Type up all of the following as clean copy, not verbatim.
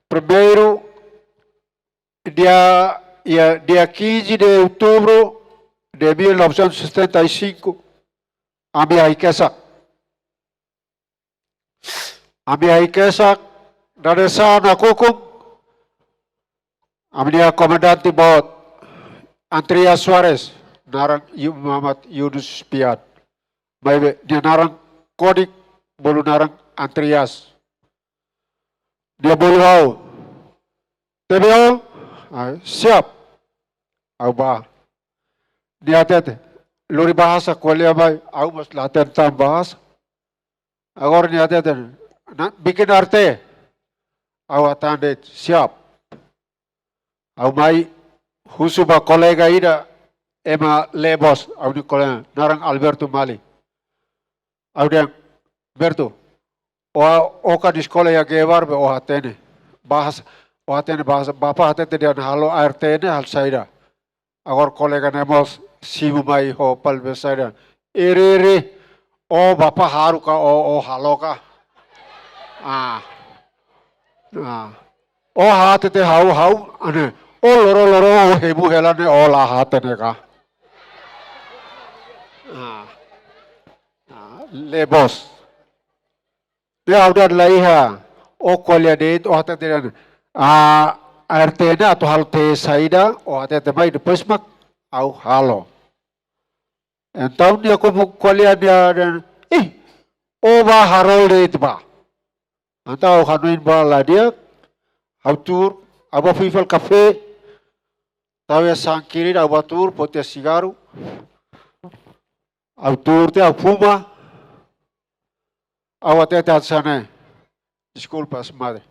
Primeiro, dia 15 de outubro de 1975, a minha riqueza. A minha riqueza, dari sana kukum, a minha comandante baut, Andrea Suarez, narang Muhammad Yunus Piat. Baik, dia narang kodik, bolu narang Andreas. Dia bolu TBO, siap. Auba. Dia tete. Lori bahasa kuliah baik, aku mas latihan tam bahasa. Agora dia tete. Bikin arte. Aku tanda siap. Aku mai husuba kolega ida Emma Lebos, aku ni kolega narang Alberto Mali. Aku dia Berto. Oka di sekolah ya gevar be ohatene. Bahasa ohatene bahasa bapa hatene dia halo artene hal saida. Agora kolega nemos simu mai ho pal be saida. Ere o bapa haru ka o halo ka. O hatete hau ane. O loro hebu helane o la hatene ka. Lebos. Dia udah laiha. O kolya det o hatete dia. Artena atau hal te saida o hatete mai depois mak au halo. Então dia como kolya dia o ba harol det ba. Então hanuin ba la dia autur aba fifal café tahu sangkiri aba tur pote cigarro autur te fuma awate te sana desculpas madre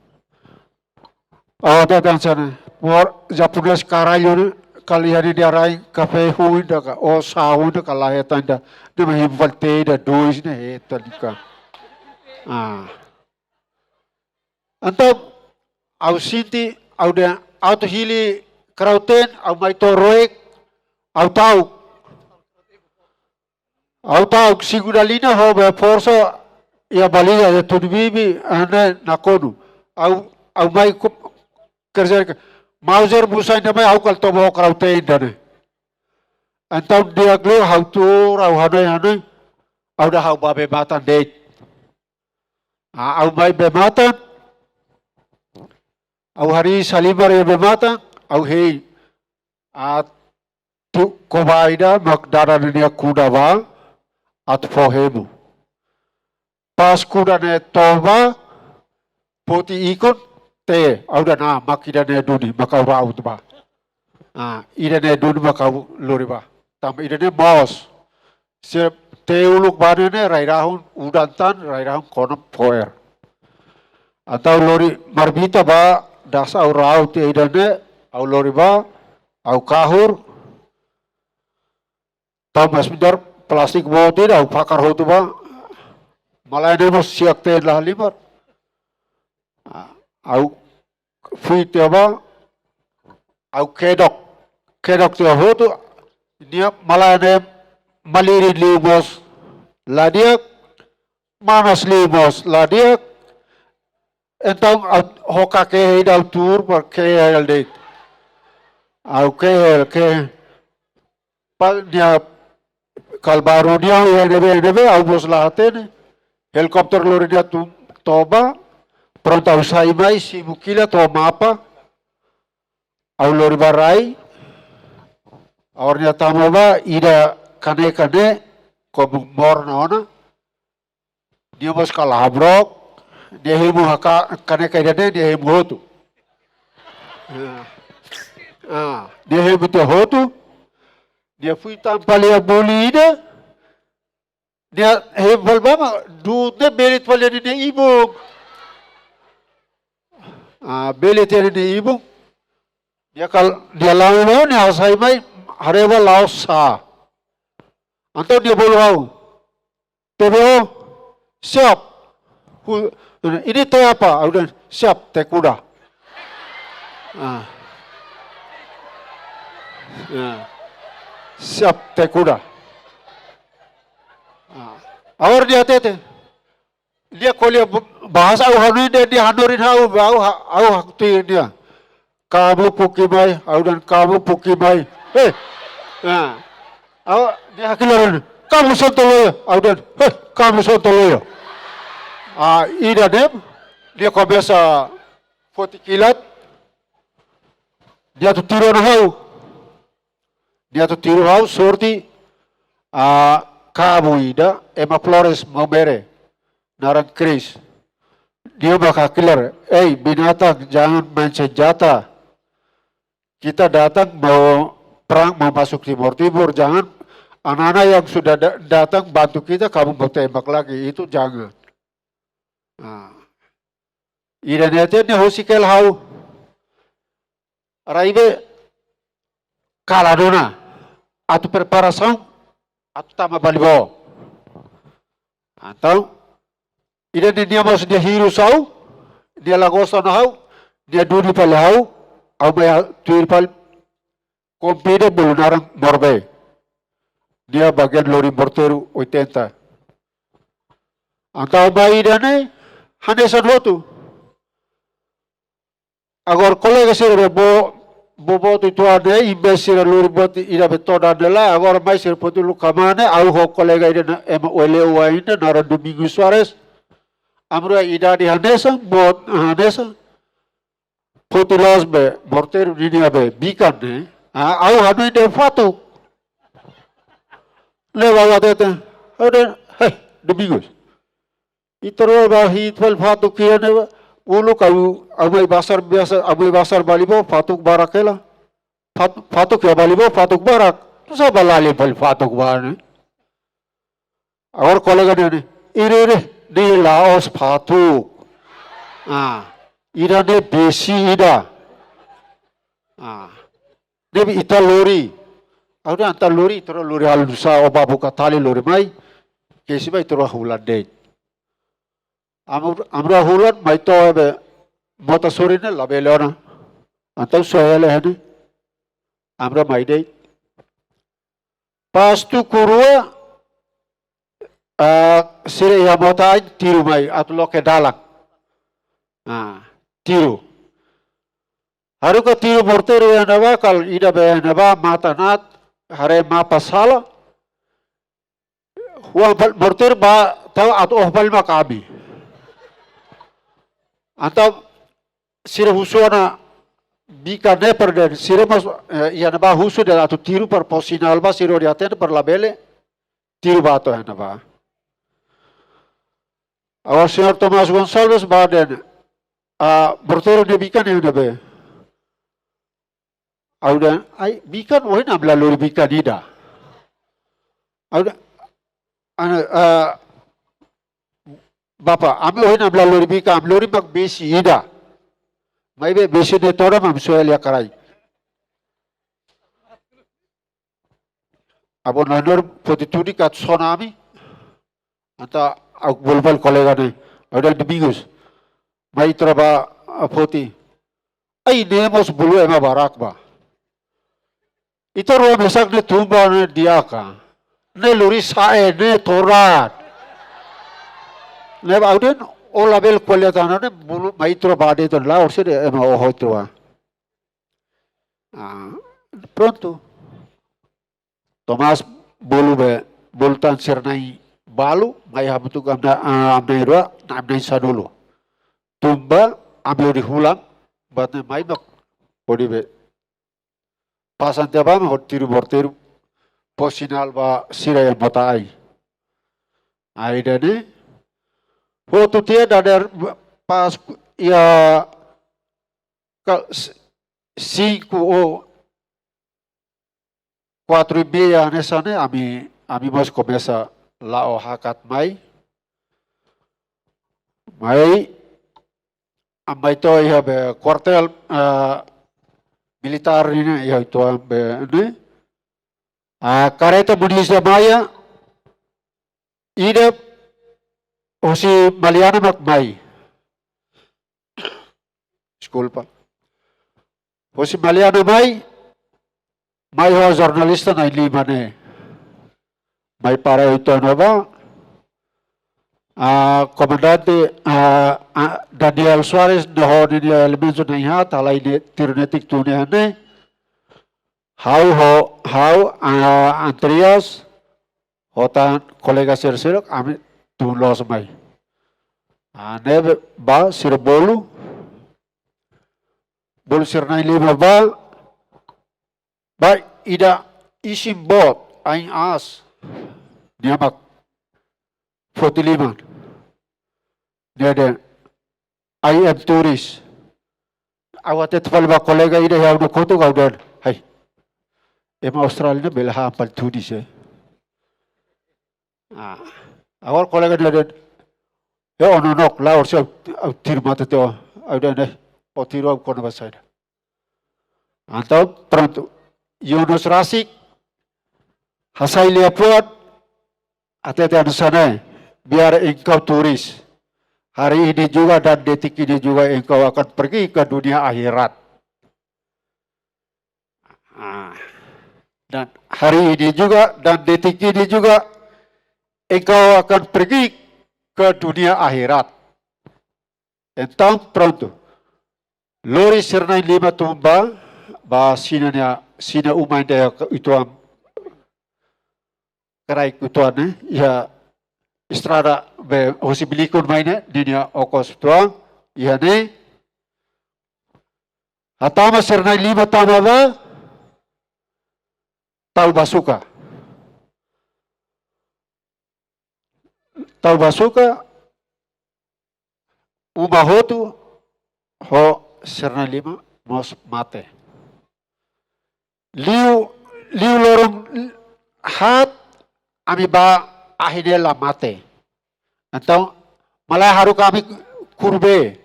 awate te sana por japonês caralho kalian dia rai café huida ka o saúde ka lá tanda de me volte da dois né tanda então au sinti au de auto hili krauten au mai toroek au tau siguralina ho be força ia balia de tudo bibi ane nakonu au mai kerja mauser busai namai au kal tobo krauten dane então dia glo au tur au hanai au da au babe matan date au mai be matan au hari salimar ya bemata au hei tu kobaida makdara dunia kuda ba at fohemu pas kuda ne toba poti ikut te au dana makida ne duni makau raut ba ida ne duni makau lori ba tam ida ne bos se te uluk bane ne rairahun udantan rairahun kono poer atau lori marbita ba das au raut idane au loriba au kahur tamas midar plastik botir au pakar hotu ba malai demos siak te lah limar au fuit ba au kedok te hotu dia malai ne maliri limos ladiak manas limos ladiak então hoka ke dal tour por ke el date au ke pa dia kalbaru dia ya debe au bos lahatene helikopter lori dia toba pronto usai mai si bukila to mapa au lori barai ornya tamaba ida kane ko bor nona dia bos kalabrok dia hemu haka kane kaidane dia hemu hotu dia hemu te hotu dia fui tampalia bolida dia hemu bama du de belit palia ni ibu belit ni ibu dia kal dia lawan ni asai mai hareba lausa anto dia bolu TBO siap ini teh apa? Udah siap teh kuda. Siap teh kuda. Awar dia teh dia kuliah bahasa au hanu dia hanurin au hakti dia. Kamu pukimai, au dan kamu pukimai. Nah, au dia hakilaran. Kamu sontoloyo, au dan kamu sontoloyo. Ida dia começa fotikilat, dia tu tiro na hau. Dia tu tiro hau sorti kamu ida ema Flores Momere narang Chris. Dia bakal killer, binatang jangan main senjata. Kita datang mau perang mau masuk timur, jangan anak-anak yang sudah datang bantu kita kamu mau tembak lagi, itu jangan. Ida netnya hosikel hau. Raibe kaladona atau preparação atau tama balibo. Então, ida dia mas dia hiru sau, dia lagosta na hau, dia duri pala hau, au may tuir pal kompida bulunarang morbe. Dia bagian lori morteru 80. Antau ba ida ne hanesan hotu. Agora colega sira boboto itu ada imbesira lori bot ida betoda dela agora mais sira poti lukamane au ho colega ida ema ole waina nara Domingo Soares amra ida di hanesa bot hanesa poti losbe morteru dini abe bikan ne au hanu ida fatu lewa wadete ada Domingos itero ba hitwal fatu kiane ulu kau amai basar balibo fatuk barakela fatuk ya balibo fatuk barak tu sa balali bal fatuk barne और कोलेगा ने इरे दे लाओस फातुक इरा ने बेसी इरा ने ita lori ada anta lori tero lori halusa oba buka tali lori mai kesi mai tero hulan date Amra hulan mai to ebe mota sori ne labelona antau soele hene amra mai dei pastu kurua sire ya mota tiru mai atu loke dalang tiru haruka tiru morteru ya nawa kal ida be nawa mata nat hare ma pasala huwa morteru ba tahu atu ohbal makabi Antau sira husuana bika ne perden sira mas ia naba husu dan atau tiru per posinal ba sira diaten per labele tiru bato ya naba. Awal Senhor Tomás Gonçalves baden bertero ne bika ne nabe. Auda ai bika oi na blalur bika dida. Auda Bapa, amlo hina blalori bika amlori mag besi ida. Mai be besi ne tora mam soel ya karai. Abo nanor potitudi kat sonami. Anta ak bolbal kolega ne. Ada Domingos. Mai traba poti. Ai nemos bulu ema barak ba. Ito ro mesak ne tumba ne diaka. Ne lori sae ne torat. Ne auden o label kualitas ne bulu maitro bade to la orse de ema o hoitro pronto Tomás bulu be bultan sernai balu mai habutu amna ro amna sadulu tumba amlo di hulang batne mai bak podi be pasan teba ma hotiru borteru posinal ba sira botai ai dane Waktu dia dari pas ya 5 ou 4:30 nessa né ami mas começa lá o hakat mai amai to ia be quartel militar ini ya itu be ne kareta Budista Maya ida Osi Maliana Magmay. Disculpa. Osi Maliana May ho jurnalista na lima ne. May para ito na ba? Comandante Daniel Suarez no ni elementos na iha talai ni tirnetik tuniane how Andreas hotan kolega sirok ami tulos mai nebe ba sirbolu bolu sirnai lima ba ida isim bot aing as niamak 45 dia I am tourist awatet falba kolega ida yang no koto gaudan hai ema Australia bela hampal tudis awal kolega dia ya ononok la orso tirmata to audan o tiro kono basaida antau pronto Yunus Rasik Hasai Leopard atete anu sana biar engkau turis. Hari ini juga dan detik ini juga engkau akan pergi ke dunia akhirat. Dan hari ini juga dan detik ini juga engkau akan pergi ke dunia akhirat. Então pronto. Lori sernai lima tumba ba sina umay daya itu am karai kutuan ya estrada be hosibilikon maine dinia okos tua ya ne hatama sernai lima tanada tau basuka ubahotu ho sernai lima mos mate liu lorong hat ami ba akhirnya mate. Então, malay haru kami kurbe.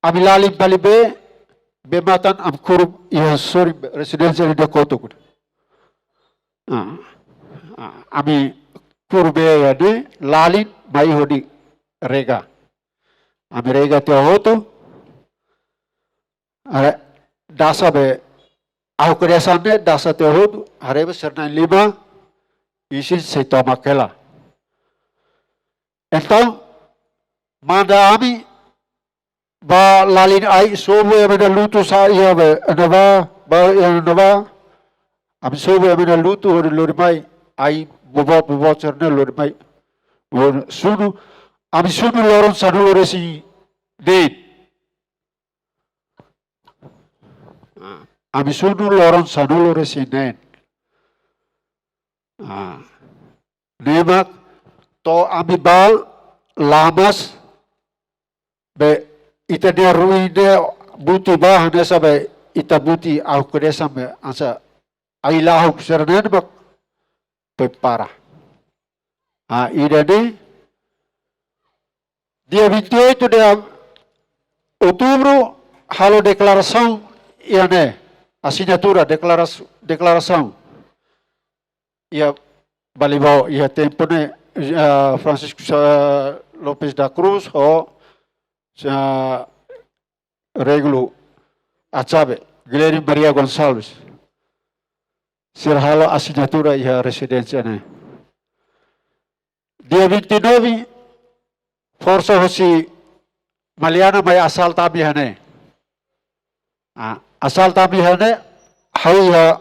Ami lalim balibe bematan am kurb ya sorry residential de koto. Ami kurbe ya de lalin mai hodi rega. Ami rega te hoto. Dasa be aku keresannya dasa te hoto harebe serna lima isin seito makela. Então, manda ami ba lalin ai sobo ya mena lutu sa iya be naba ami sobo ya mena lutu hori lori mai ai bobot serne lori mai sunu ami sunu loron sanu resi date ami sunu loron sanu resi nen nemak to ami bal lamas be ita dia ruide buti bah nesa be ita buti au kedesa be asa ailahu sernen bak pepara ida de dia 28 de outubro halo declaração iane assinatura declaração ia balibau ia tempo ne Francisco Lopes da Cruz o Regulo Achabe Guilherme Maria Gonçalves sirhalo assinatura ia residência né dia 29 Força Hosi Maliana mai asal tabi hane asal tabi hane hauya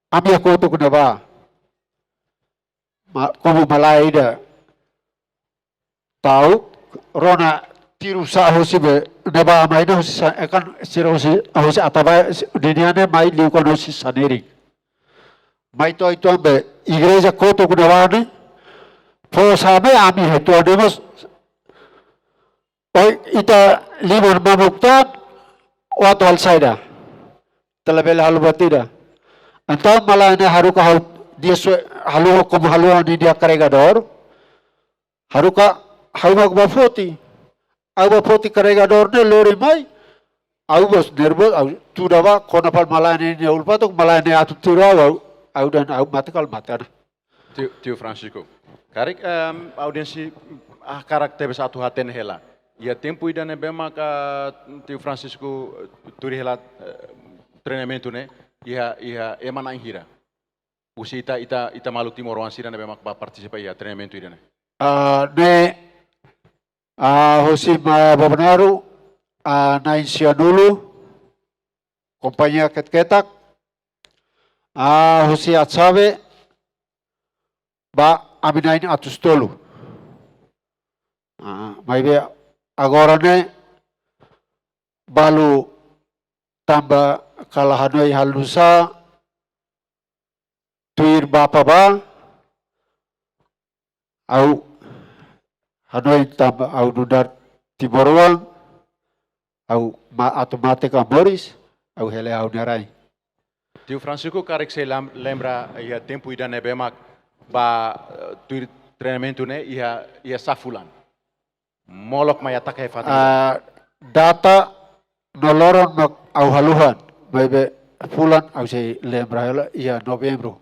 ami aku tu kenapa como malaida tahu rona tiru sa hosi be neba mai na hosi akan sira hosi ataba diniane mai liu kono hosi saneri mai to itu ambe igreja koto kenapa ne po sabe ami hetu ademos ita limon mamuktan wato alsaida telebel halbatida antau malana haruka dia halu ni dia carregador haruka haumak bafoti carregador ne lori mai au bos nervos au tudava konapal malane ne ulpatok malane atu tirau au dan au matakal matana Tio Francisco karik audiensi karakter satu haten hela ia tempo ida ne bema ka Tio Francisco turi hela treinamento ne ia emana hira usi ita Maluku Timor wan sira ne bema pa participa ia treinamento ida ne Ne Hosim Bobnaru Nain Sianulu Kompanhia Ketketak Hosi Atsabe Ba Aminain Atustolu Maibe agora ne balu tamba kalahanoi halusa tuir bapa ba au hanoi tamba au dudar Timorwang au automatic amoris au hele au nerai. Tio Francisco karik se lembra ia tempo ida nebemak ba tuir treinamento ne ia safulan. Molok maya takai fatih. Data noloron mak au haluhan maybe fulan au se lembra hela ia novembro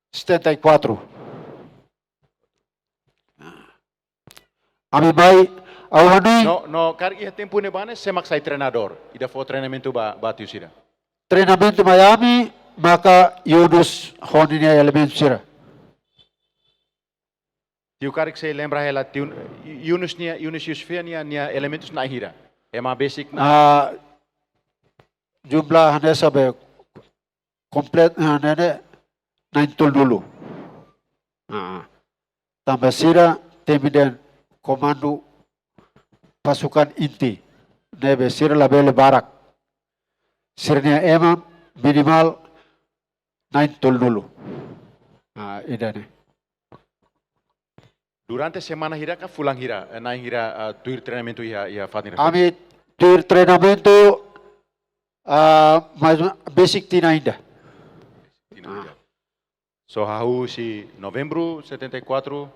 74. Ami bai au hanui No karik ia tempo ne bane semak sai treinador. Ida fo treinamento ba tio sira. treinamento Miami maka Yunus honini elemen sira. Tio karik se lembra hela tio Yunus Yusufia nia elementos na hira. Ema basic na Jumlah hanya sampai komplit hanya 9 dulu. Tambah sira temiden komando pasukan inti. Nebe sira label barak. Sirnya emam minimal 9 dulu. Ida nih. Durante semana hira ka fulang hira, na hira tuir treinamento ia fatin. Ami tuir treinamento mas basic tina ainda. So hahu si novembro 74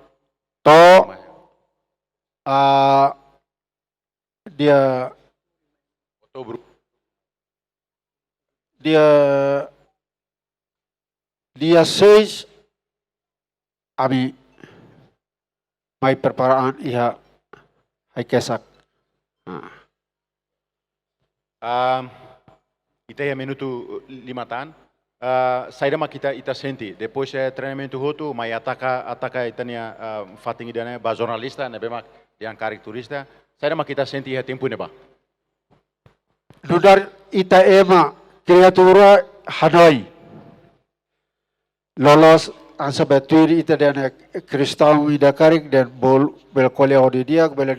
To dia Oktober dia 6 ami mai perparaan iha hai kesak. Ita ya minuto 5 tan. Saída makita ita senti. Depois treinamento hotu, mai ataka itania fating idane ba jornalista, ne bemak yang karik turista. Saída makita senti ya tempo ne ba. Dudar ita ema kreatura Hanoi. Lolos ansa betul ita dan kristal ida karik dan bel kolea odi dia bel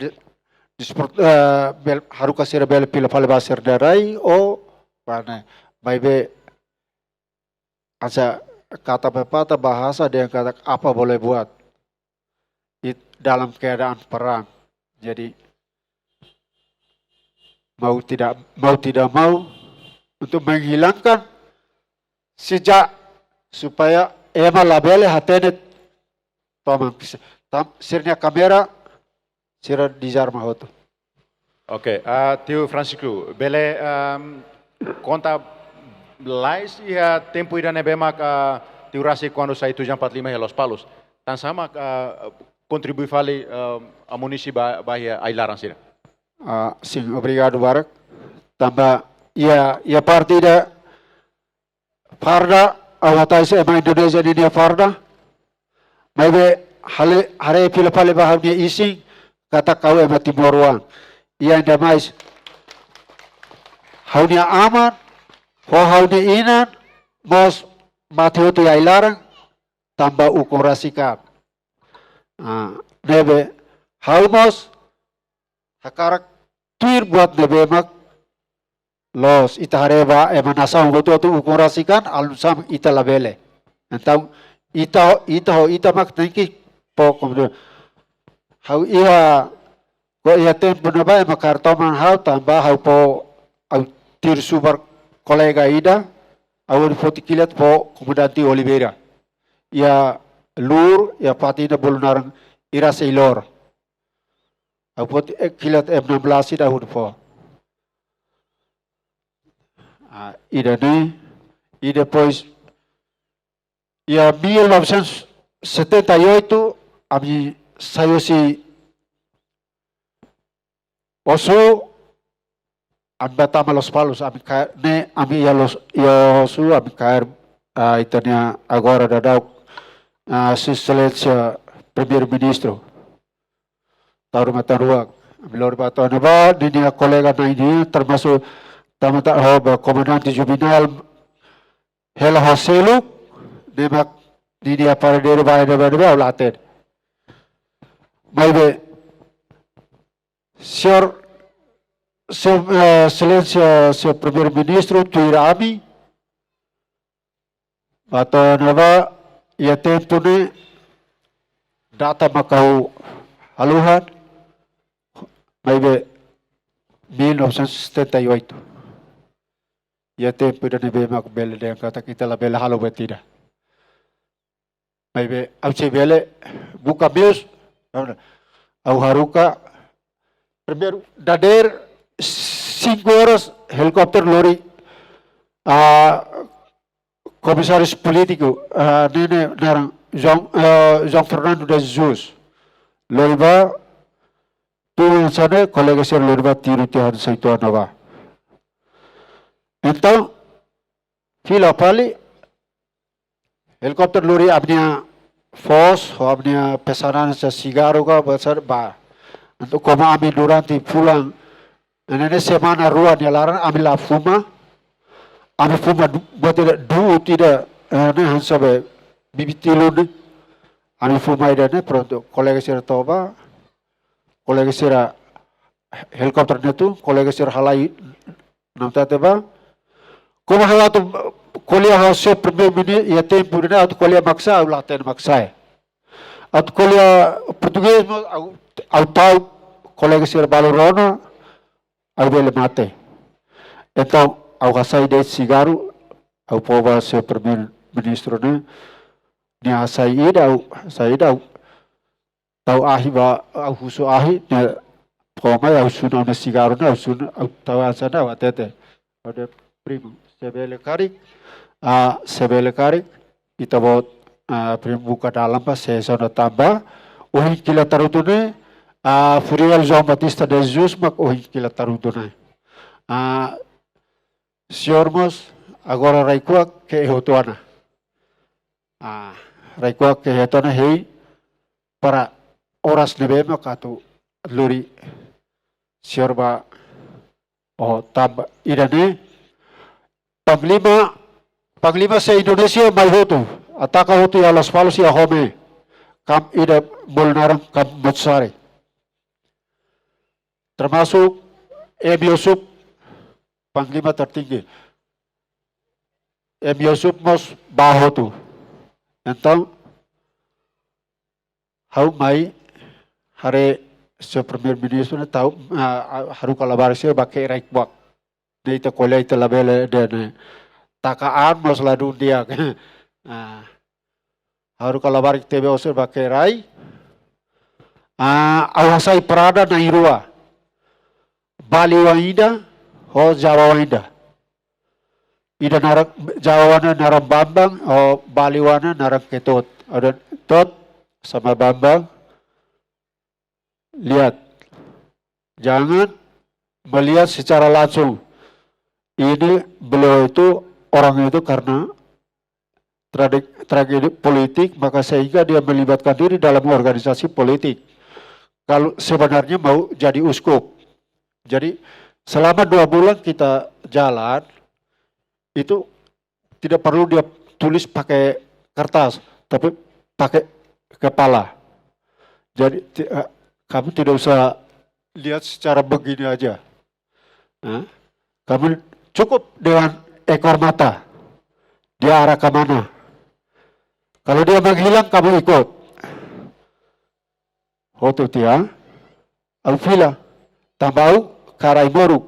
bel haruka sira bel pila pala basir darai o mana baibe ansa kata pepatah bahasa dia kata apa boleh buat dalam keadaan perang. Jadi mau tidak mau untuk menghilangkan sejak supaya ema labele hatenet tomang sirnya kamera sira dijar mahoto. Oke, tio Francisco, bele conta lais ia tempo idane bemak tio rasi quando sai tu 45 Los Palos. Tan sama contribui fale a município bahia ailaran sira. Sim, obrigado Barak. Tambah ia partida Farda awatai se ema Indonesia ni Farda. Maybe hare pila pale bahau ni ising kata kau ema Timorwang. Ia inda mais hau ni aman ho hau ni inan mos mateo ti ailarang tambah ukurasikan. Nebe hau mos hakarak tuir buat nebe mak los ita hareba emanasam betul tu ukurasikan alusam ita labele. Então ita mak tiki po komdo hau ia ko ia tempo na ba makartoman hau tambah hau po au tir super kolega ida au fotikilat po komandanti Oliveira. Ia lur ia patina bolunarang ira sailor. Au pot kilat M16 ida hud po. Ida ni e depois ia 1978 ami saiu si Osu Ambatama Los Palos ami ia Osu ami cair itania agora dadau Sua Excelência Primeiro-Ministro da Rumah Ruang, melhor batona ba, dia kolega na ini termasuk tamata hoba komandante juvenal Hela Hoselu, demak dia para diri bayar daripada ulaten. Baik, Senhor Excelência, Senhor Primeiro-Ministro, Tuirami, batona ba, ia tempo ni data makau haluhan, baik 1978. Ia tempo ida nebe mak bela dengan kata kita la bela halu betida. Baik, au bele buka bius, au haruka primeiro dader 5 horas helikopter lori komisaris político nene narang João Fernando de Jesus lori ba tu sana kolega ser lori ba tiru tihan saituan ba. Então, fila pali helikopter lori abnia fos, abnia pesanan sa sigaro ka besar ba. Untuk koma ami durante pulang, nene semana rua dia larang ami la fuma, ami fuma buat tidak ne hansabe bibitilun, ami fuma ida ne pronto kolega sira toba, kolega sira helikopter tu, kolega sira halai namta teba. Como ela tu colher o seu primeiro e tempo né, tu colher maksa o laten maksa. Tu colher português ao tal colega ser balorona ao bele mate. Então ao gasai de cigarro ao povo seu primeiro ministro né, ni saída ao tau ahi ba au husu ahi ne poma au suna ne cigarro ne au suna au tau asana watete. Ada primo sebele karik kita buat primo buka dalam pas sesona tambah ohin kila tarutune Furiel João Batista de Jesus mak ohin kila tarutune siormos agora raikua ke hotuana raikua ke hotuana hei para oras nebema katu luri siorba tambah idane Panglima se Indonesia mai hotu, ataka hotu ya Las Palos ya home, kam ida bolnaram kam Botsari. Termasuk M. Yusuf, Panglima tertinggi. M. Yusuf mos bahotu. Então, hau mai hare se primeiro-ministro tahu haru kalabar se bakai raikbak. Dita kolei te labele dan takaan mas la dunia haru kalabar tebe osir bakai rai awasai perada na irua Bali waida ho Jawa waida ida narak Jawa wana narak Bambang o Bali wana narak Ketot ada Tot sama Bambang lihat jangan melihat secara langsung. Ini beliau itu orang itu karena tragedi politik maka sehingga dia melibatkan diri dalam organisasi politik. Kalau sebenarnya mau jadi uskup. Jadi selama 2 bulan kita jalan itu tidak perlu dia tulis pakai kertas tapi pakai kepala. Jadi kamu tidak usah lihat secara begini aja. Kamu cukup dengan ekor mata. Dia arah ke mana. Kalau dia menghilang, kamu ikut. Hotu tia. Alfila. Tambau karai boruk.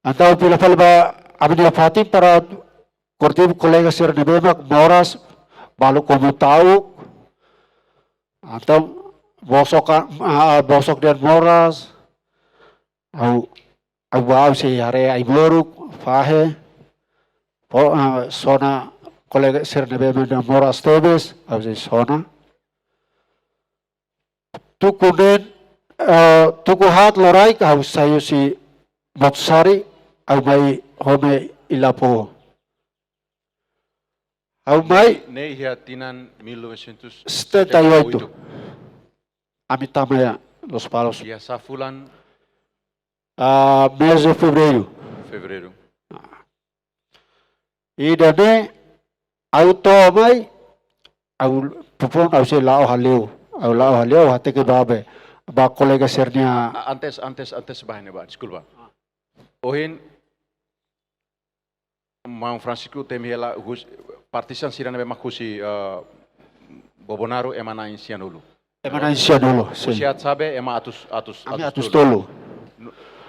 Antau pila falba abdi fatim para kortim kolega sir nebemak moras balu komu tahu. Antau bosok dan moras. Au si hare ai boruk fahe sona kolega sir nebe mena moras tebes au si sona tukunen tuku hat lorai ka au sayu si Botsari au mai home ilapo Au mai Ne ia tinan 1978. 78. Ami tamaya Los Palos. Ia safulan Mês de fevereiro. fevereiro. E daí au to mai au pupon au se lao haleu. Au lao haleu hate ke ba kolega sernia Antes bahane ba, desculpa. Ohin Mang Francisco temihela partisan sirana be makusi Bobonaro emana insianulu. emana sia dulu. Usiat sabe ema atus Ami atus tolu.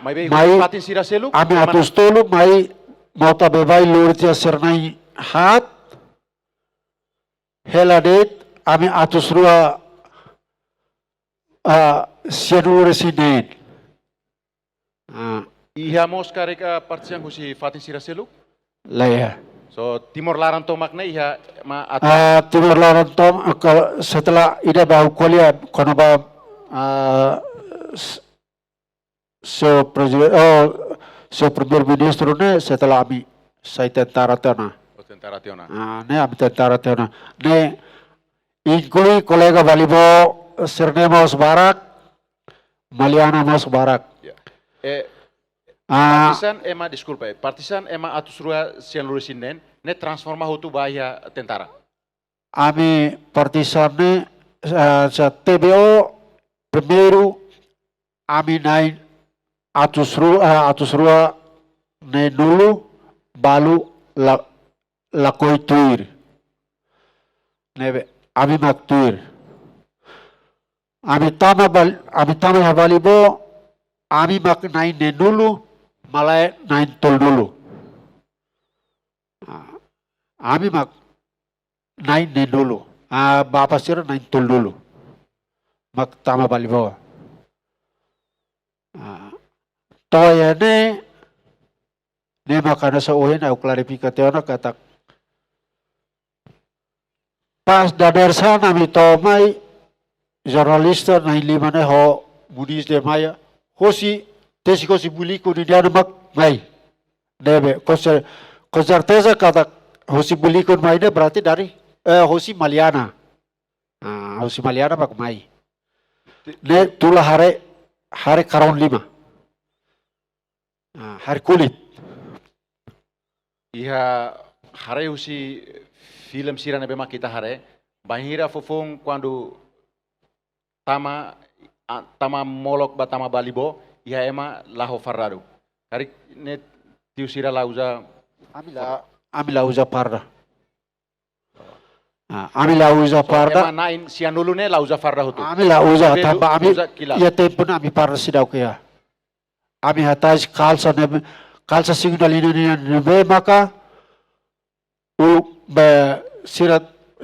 Mai be Mai- patin sira selu. Ami atus tolu mai mau tabe vai lurtia sernai hat heladet ami atus rua sianulu residen. Iha mos kareka partisan kusi fatin sira selu. Laya. So Timor Laran to makna iha ma atus Timur Laran Tom setelah ida bau kuliah kono ba so premier ministro ne setelah ami saya tentara tena. tentara tiona. Ne ami tentara tena. Ne inclui kolega Balibo Serne Mas Barak, Maliana Mas Barak. Ya. Ah, Partisan ema desculpa, partisan ema atus rua sian lurisinen ne transforma hutu bahaya tentara. ami partisan ne sa TBO primeiro ami naik atus rua ne dulu balu la koituir nebe ami maktuir ami tama habalibo ami mak naik ne dulu malai naik tol dulu ami mak naik ne dulu bapak sira naik tol dulu mak tama balibo toya ne makana sa uhin au klarifikasyon kata pas dadar sana mi tomai jurnalista na lima ne ho budis de maya hosi tesi kosi buliku ni dia mak mai debe ko certeza kata hosi buliku mai ne berarti dari hosi Maliana hosi Maliana mak mai ne tula hari karon lima hari kulit Iha hare usi film sirana bema kita hare bahira fofong quando tama molok ba tama balibo iha ema laho farrado. Kari ne tiu sira lauza amila uza parda amila uza parda ema nain sianulu ne lauza farra hutu. amila uza Bedu, tamba ami uza kila. ya tempo na ami parda sidau kaya ami hataj kalsa signal ini nebe maka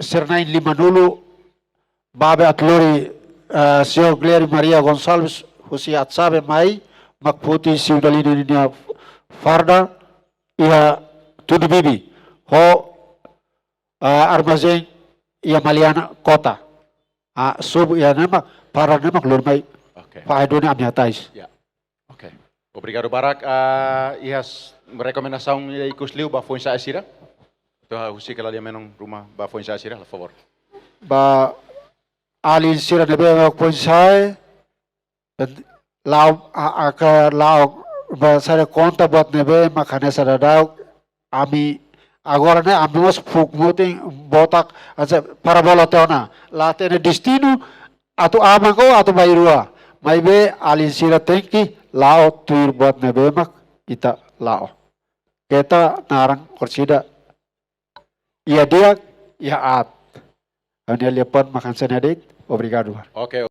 Sirnain lima dulu babe atlori Sio Gleri Maria Gonçalves husi atsabe mai makputi signal ini farda ia tudo bibi ho armazém ia Maliana kota sub ia nema para nema keluar mai Okay. paedone ami hataj Ya. Okay. Obrigado Barak. Ihas recomendação e kusliu ba foi sa asira. Toha husi kala dia menong rumah ba foi sa asira, por favor. ba alin sira nebe ponsai lao ba sare conta buat nebe makanya sadadau ami agora ne ami mas fukmuting botak aja parabola teona latene destino atau amango atau bairua mai be alin sira tengki lao tuir buat nebe mak ita lao kita narang korsida ia dia ia at Ania liapan makan senadit, obrigado. Okay.